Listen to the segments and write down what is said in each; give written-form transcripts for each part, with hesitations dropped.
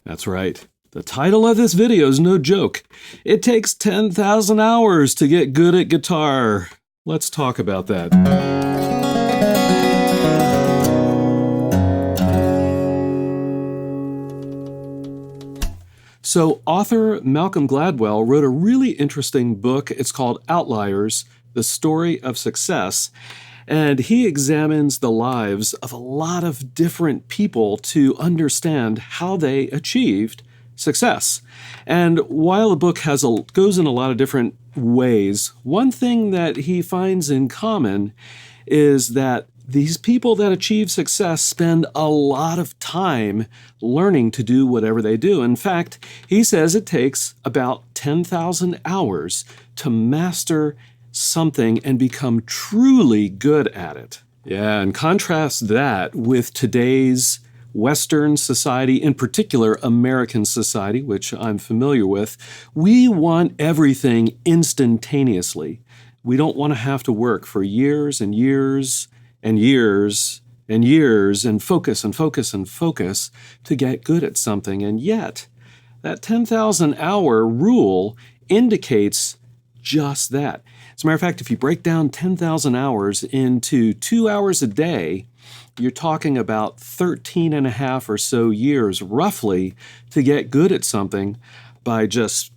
That's right. The title of this video is no joke. It takes 10,000 hours to get good at guitar. Let's talk about that. So author Malcolm Gladwell wrote a really interesting book. It's called Outliers, The Story of Success. And he examines the lives of a lot of different people to understand how they achieved success. And while the book goes in a lot of different ways, one thing that he finds in common is that these people that achieve success spend a lot of time learning to do whatever they do. In fact, he says it takes about 10,000 hours to master something and become truly good at it. Yeah, and contrast that with today's Western society, in particular American society, which I'm familiar with. We want everything instantaneously. We don't want to have to work for years and years and years and years and focus and focus and focus to get good at something. And yet, that 10,000 hour rule indicates just that. As a matter of fact, if you break down 10,000 hours into 2 hours a day, you're talking about 13 and a half or so years, roughly, to get good at something by just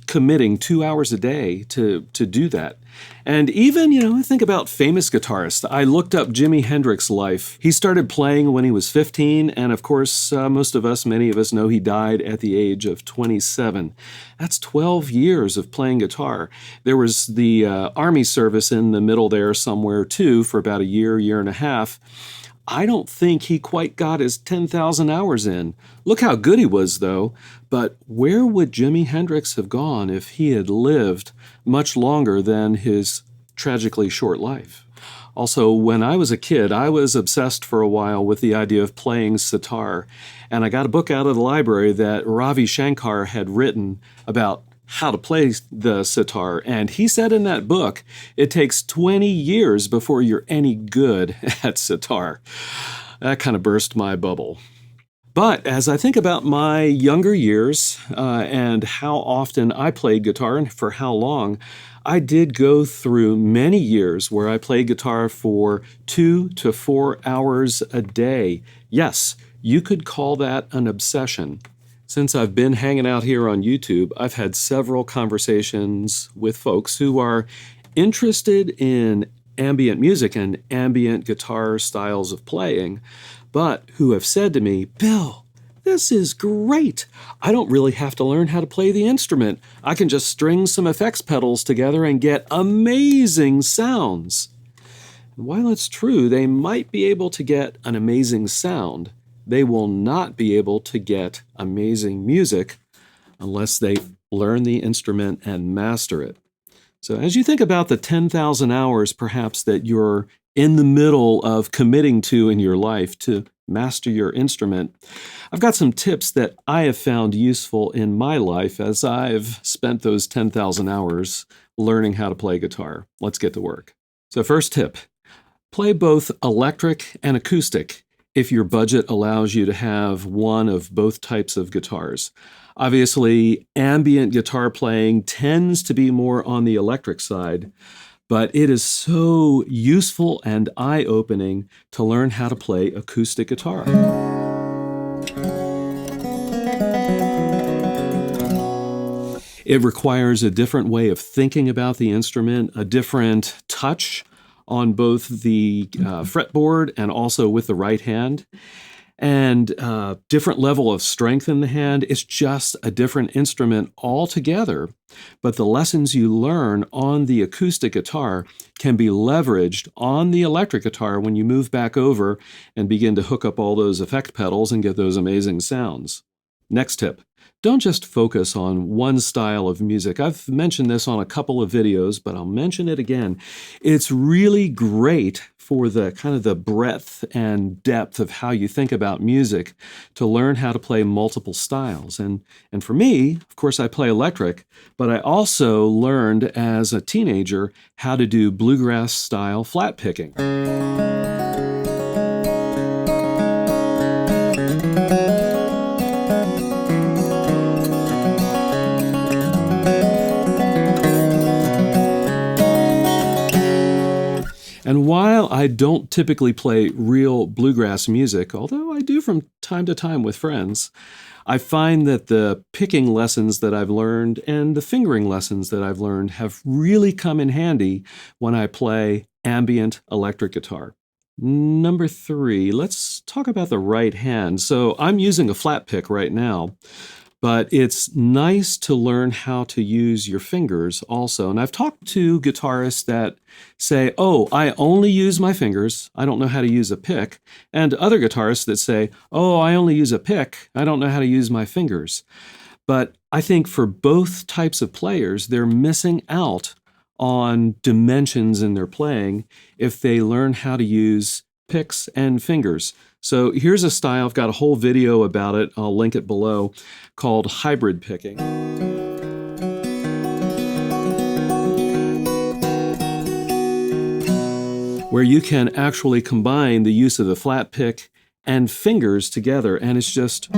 committing 2 hours a day to do that. And even, think about famous guitarists. I looked up Jimi Hendrix's life. He started playing when he was 15, and of course, many of us know he died at the age of 27. That's 12 years of playing guitar. There was the Army service in the middle there somewhere too for about a year and a half. I don't think he quite got his 10,000 hours in. Look how good he was, though. But where would Jimi Hendrix have gone if he had lived much longer than his tragically short life? Also, when I was a kid, I was obsessed for a while with the idea of playing sitar. And I got a book out of the library that Ravi Shankar had written about how to play the sitar. And he said in that book, it takes 20 years before you're any good at sitar. That kind of burst my bubble. But as I think about my younger years and how often I played guitar and for how long, I did go through many years where I played guitar for 2 to 4 hours a day. Yes, you could call that an obsession. Since I've been hanging out here on YouTube, I've had several conversations with folks who are interested in ambient music and ambient guitar styles of playing, but who have said to me, "Bill, this is great. I don't really have to learn how to play the instrument. I can just string some effects pedals together and get amazing sounds." And while it's true, they might be able to get an amazing sound, they will not be able to get amazing music unless they learn the instrument and master it. So as you think about the 10,000 hours perhaps that you're in the middle of committing to in your life to master your instrument, I've got some tips that I have found useful in my life as I've spent those 10,000 hours learning how to play guitar. Let's get to work. So first tip, play both electric and acoustic if your budget allows you to have one of both types of guitars. Obviously, ambient guitar playing tends to be more on the electric side, but it is so useful and eye-opening to learn how to play acoustic guitar. It requires a different way of thinking about the instrument, a different touch on both the fretboard and also with the right hand, and different level of strength in the hand. It's just a different instrument altogether. But the lessons you learn on the acoustic guitar can be leveraged on the electric guitar when you move back over and begin to hook up all those effect pedals and get those amazing sounds. Next tip. Don't just focus on one style of music. I've mentioned this on a couple of videos, but I'll mention it again. It's really great for the kind of the breadth and depth of how you think about music to learn how to play multiple styles. And for me, of course, I play electric, but I also learned as a teenager how to do bluegrass style flat picking. I don't typically play real bluegrass music, although I do from time to time with friends. I find that the picking lessons that I've learned and the fingering lessons that I've learned have really come in handy when I play ambient electric guitar. Number 3, let's talk about the right hand. So I'm using a flat pick right now, but it's nice to learn how to use your fingers also. And I've talked to guitarists that say, oh, I only use my fingers. I don't know how to use a pick. And other guitarists that say, oh, I only use a pick. I don't know how to use my fingers. But I think for both types of players, they're missing out on dimensions in their playing if they learn how to use picks and fingers. So here's a style, I've got a whole video about it, I'll link it below, called hybrid picking. Where you can actually combine the use of the flat pick and fingers together, and it's just...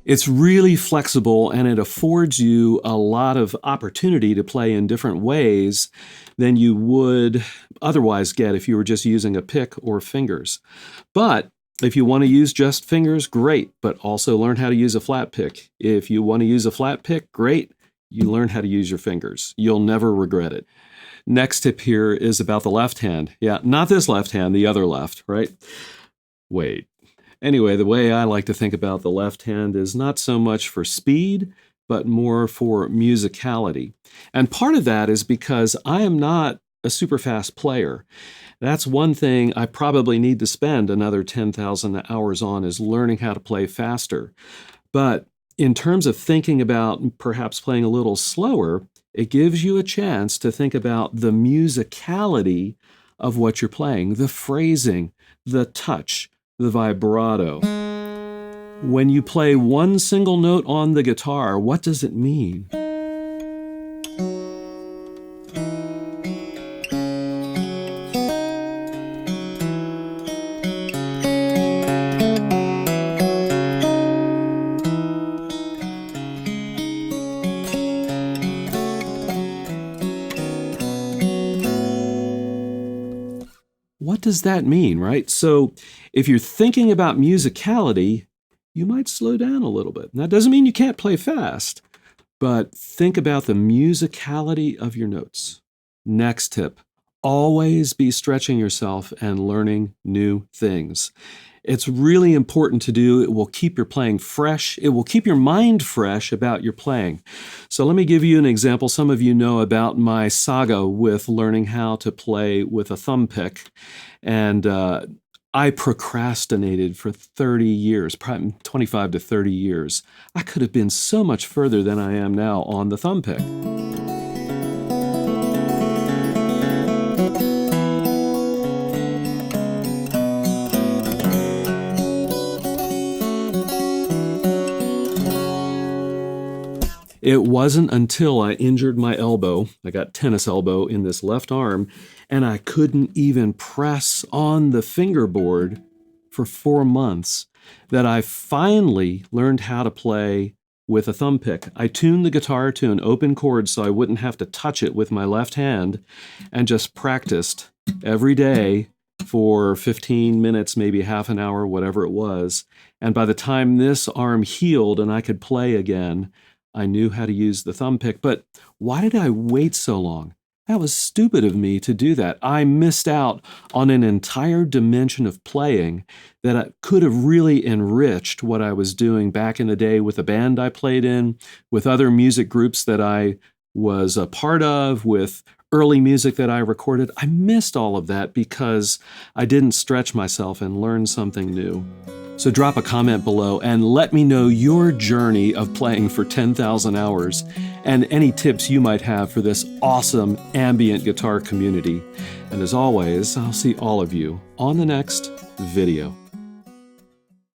It's really flexible, and it affords you a lot of opportunity to play in different ways than you would otherwise get if you were just using a pick or fingers. But if you want to use just fingers, great, but also learn how to use a flat pick. If you want to use a flat pick, great, you learn how to use your fingers. You'll never regret it. Next tip here is about the left hand. Yeah, not this left hand, the other left, right? Wait. Anyway, the way I like to think about the left hand is not so much for speed, but more for musicality. And part of that is because I am not a super fast player. That's one thing I probably need to spend another 10,000 hours on, is learning how to play faster. But in terms of thinking about perhaps playing a little slower, it gives you a chance to think about the musicality of what you're playing, the phrasing, the touch, the vibrato. When you play one single note on the guitar, what does it mean? What does that mean, right? So if you're thinking about musicality, you might slow down a little bit. That doesn't mean you can't play fast, but think about the musicality of your notes. Next tip, always be stretching yourself and learning new things. It's really important to do. It will keep your playing fresh. It will keep your mind fresh about your playing. So let me give you an example. Some of you know about my saga with learning how to play with a thumb pick. And I procrastinated for 30 years, probably 25 to 30 years. I could have been so much further than I am now on the thumb pick. It wasn't until I injured my elbow, I got tennis elbow in this left arm, and I couldn't even press on the fingerboard for 4 months, that I finally learned how to play with a thumb pick. I tuned the guitar to an open chord so I wouldn't have to touch it with my left hand, and just practiced every day for 15 minutes, maybe half an hour, whatever it was. And by the time this arm healed and I could play again, I knew how to use the thumb pick. But why did I wait so long? That was stupid of me to do that. I missed out on an entire dimension of playing that I could have really enriched what I was doing back in the day with a band I played in, with other music groups that I was a part of, with early music that I recorded. I missed all of that because I didn't stretch myself and learn something new. So drop a comment below and let me know your journey of playing for 10,000 hours and any tips you might have for this awesome ambient guitar community. And as always, I'll see all of you on the next video.